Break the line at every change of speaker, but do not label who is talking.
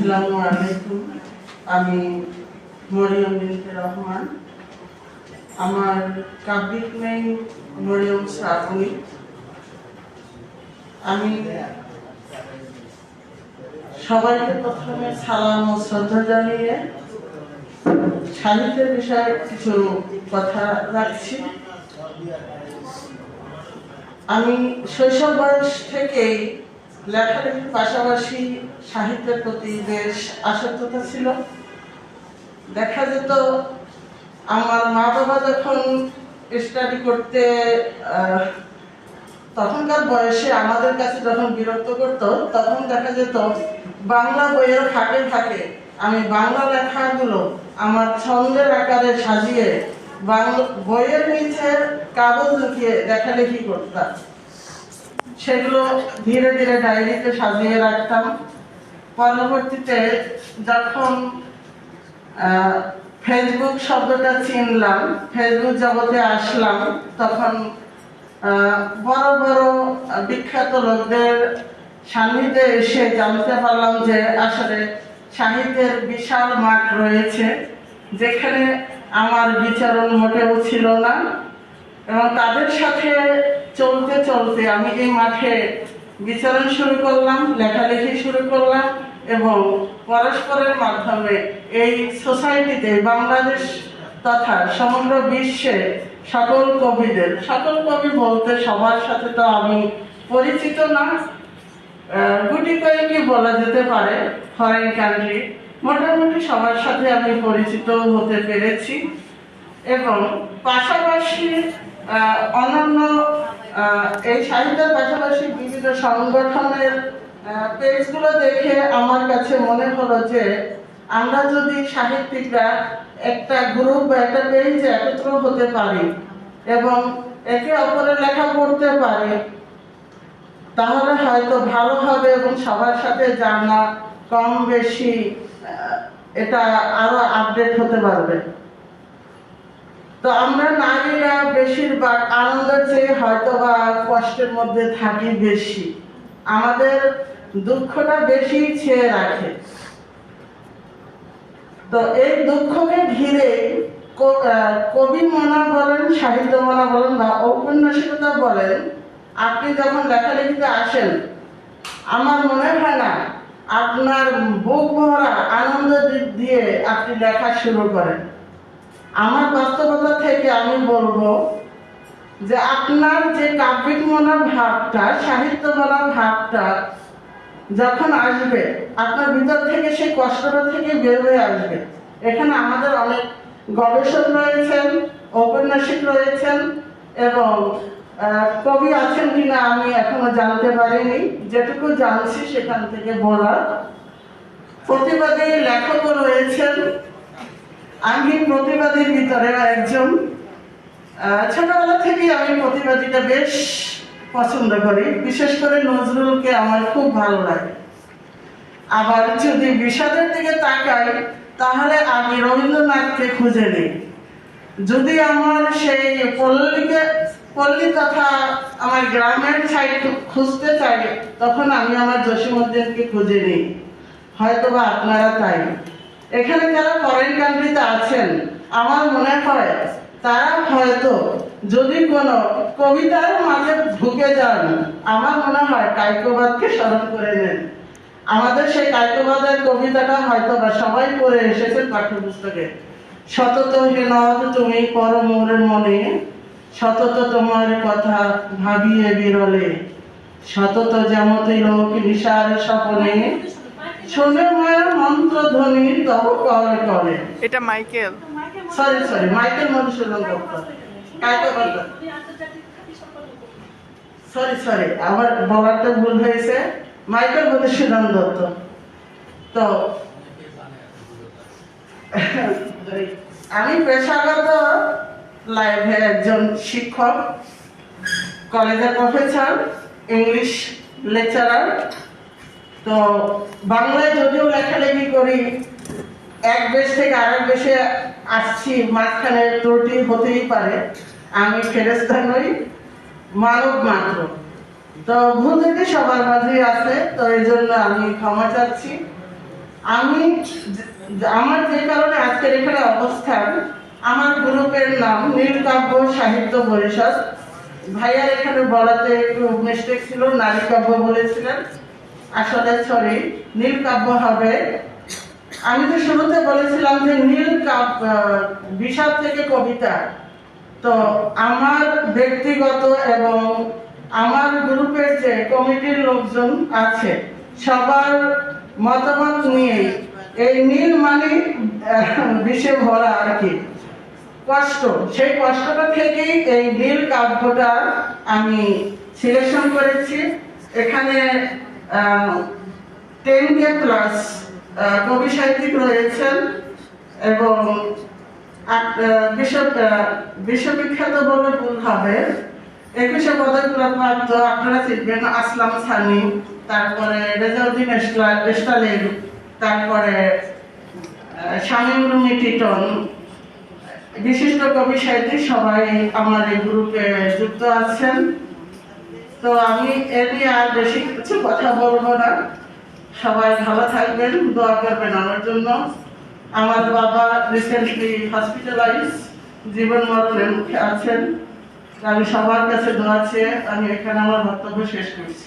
আসসালামু আলাইকুম। আমি মরিয়ম বিনতে রহমান। আমার কাব্যিক নেম মরিয়ম শ্রাবণী। আমি সবাইকে প্রথমে সালাম ও শ্রদ্ধা জানিয়ে সাহিত্যের বিষয়ে কিছু কথা রাখছি। আমি শৈশব বয়স থেকেই লেখালেখির পাশাপাশি সাহিত্যের প্রতি বেশ আসক্ততা ছিল। দেখা যেত আমার মা বাবা যখন স্টাডি করতে তখনকার বয়সে আমাদের কাছে যখন বিরক্ত করত, তখন দেখা যেত বাংলা বইয়ের ফাঁকে ফাঁকে আমি বাংলা লেখাগুলো আমার ছন্দের আকারে সাজিয়ে বাংলা বইয়ের নিচে কাগজ লুকিয়ে লেখালেখি করতাম। সেগুলো ধীরে ধীরে ডায়েরিতে সাজিয়ে রাখতাম। পরবর্তীতে যখন ফেসবুক শব্দটা চিনলাম, ফেসবুক জগতে আসলাম, তখন বড় বড় বিখ্যাত লোকদের সান্নিধ্যে এসে জানতে পারলাম যে আসলে সাহিত্যের বিশাল মাঠ রয়েছে, যেখানে আমার বিচরণ মোটেও ছিল না। এবং তাদের সাথে চলতে চলতে আমি এই মাঠে বিচরণ শুরু করলাম, লেখালেখি শুরু করলাম এবং পরস্পরের মাধ্যমে এই সোসাইটিতে বাংলাদেশ তথা সমগ্র বিশ্বে সকল কবি বলতে সবার সাথে তো আমি পরিচিত না, গুটি কয়েকই বলা যেতে পারে ফরেন কান্ট্রি, মোটামুটি সবার সাথে আমি পরিচিত হতে পেরেছি। এবং পাশাপাশি অন্যান্য এই সাহিত্যের পাশাপাশি বিভিন্ন সংগঠনের পেজগুলো দেখে আমার কাছে মনে হলো যে আমরা যদি সাহিত্যিকরা একটা গ্রুপ বা একটা পেজে একত্র হতে পারি এবং একে অপরের লেখা পড়তে পারি, তাহলে হয়তো ভালো হবে এবং সবার সাথে জানা কম বেশি এটা আরো আপডেট হতে পারবে। তো আমরা নারীরা বেশিরভাগ আনন্দের চেয়ে হয়তো বা কষ্টের মধ্যে থাকি বেশি, আমাদের দুঃখটা বেশি ছেয়ে রাখে। তো এই দুঃখকে ঘিরে কবি মনা বলেন, সাহিত্য মনা বলেন বা ঔপন্যাসিকতা বলেন, আপনি যখন লেখালেখিতে আসেন আমার মনে হয় না আপনার বুক ভরা আনন্দ দিয়ে আপনি লেখা শুরু করেন। আমার বাস্তবতা থেকে আমি বলবো যে আপনার যে কাব্যিক মনার ভাবটা, সাহিত্য মনার ভাবটা যখন আসবে আপনার ভিতর থেকে সেই কষ্টটা থেকে বের হয়ে আসবে। এখানে আমাদের অনেক গবেষক রয়েছেন, ঔপন্যাসিক রয়েছেন এবং কবি আছেন কিনা আমি এখনো জানতে পারিনি, যেটুকু জানছি সেখান থেকে বলার। প্রতিবাদী লেখকও রয়েছেন, আমি প্রতিবাদীর ভিতরে একজন। ছোটবেলা থেকেই আমি প্রতিবাদীটা বেশ পছন্দ করি, বিশেষ করে নজরুলকে আমার খুব ভালো লাগে। আবার যদি বিষাদের দিকে তাকাই তাহলে আমি রবীন্দ্রনাথকে খুঁজে নিই। যদি আমার সেই পল্লী তথা আমার গ্রামের সাইড খুঁজতে চাই, তখন আমি আমার জসীমউদ্দিনকে খুঁজে নিই। হয়তোবা আপনারা তাই। এখানে যারা ফরেন কান্ট্রিতে আছেন আমার মনে হয় তারা হয়তো যদি কোনো কবিতার মাঝে ঢুকে যান, আমার মনে হয় কায়কোবাদকে স্মরণ করে নেন। আমাদের সেই কায়কোবাদের কবিতাটা হয়তো বা সবাই পড়ে এসেছেন পাঠ্যপুস্তকে। সতত হেনদ তুমি পর মোর মনে, সতত তোমার কথা ভাবিয়ে বিরলে, সতত যেমতি লোক নিশার স্বপনে, শোনে মায়ের মন্ত্র ধ্বনি তব করে করে।
এটা Michael,
sorry Michael Madhusudan Dutta. Sorry আমার বলারটা ভুল হয়েছে, মাইকেল মধুসূদন দত্ত। তো আমি পেশাগত লাইফে একজন শিক্ষক, কলেজের প্রফেসর, ইংলিশ লেকচারার। তো বাংলায় যদিও লেখালেখি করি, এক দেশ থেকে আরেক দেশে আসছি, মাঝখানে ত্রুটি হতেই পারে, আমি ফেরেশতা নই, মানব মাত্র। তো ভুল যদি সবার মাঝেই আছে, তো এই জন্য আমি ক্ষমা চাচ্ছি। আমি আমার যে কারণে আজকের এখানে অবস্থান, আমার গ্রুপের নাম নীলকাব্য সাহিত্য পরিষদ। ভাইয়ার এখানে বলাতে একটু মিস্টেক ছিল, নারী কাব্য বলেছিলেন, আসলে সরি, নীলকাব্য হবে। আমি তো শুরুতে বলেছিলাম যে নীল কাব্য বিষাদ থেকে কবিতা। তো আমার ব্যক্তিগত এবং আমার গ্রুপের যে কমিটির লোকজন আছে সবার মতামত নিয়ে এই নীল মানে বিষে ভরা আর কি কষ্ট, সেই কষ্টটা থেকেই এই নীল কাব্যটা আমি সিলেকশন করেছি। এখানে 10K প্লাস কবি সাহিত্যিক রয়েছেন এবং বিশ্ববিখ্যাত বলে ভুল হবে, 21 পদক প্রাপ্ত আপনারা চিনবেন আসলাম সানি, তারপরে রেজাউদ্দিন এস্টালিন, তারপরে শামীম রুমি টিটন, বিশিষ্ট কবি সাহিত্যিক সবাই আমার এই গ্রুপে যুক্ত আছেন। তো আমি এ নিয়ে আর বেশি কিছু কথা বলবো না। সবাই ভালো থাকবেন, দোয়া করবেন আমার জন্য। আমার বাবা রিসেন্টলি হসপিটালাইজ, জীবন মরণের মুখে আছেন। আমি সবার কাছে দোয়া চেয়ে আমি এখানে আমার বক্তব্য শেষ করছি।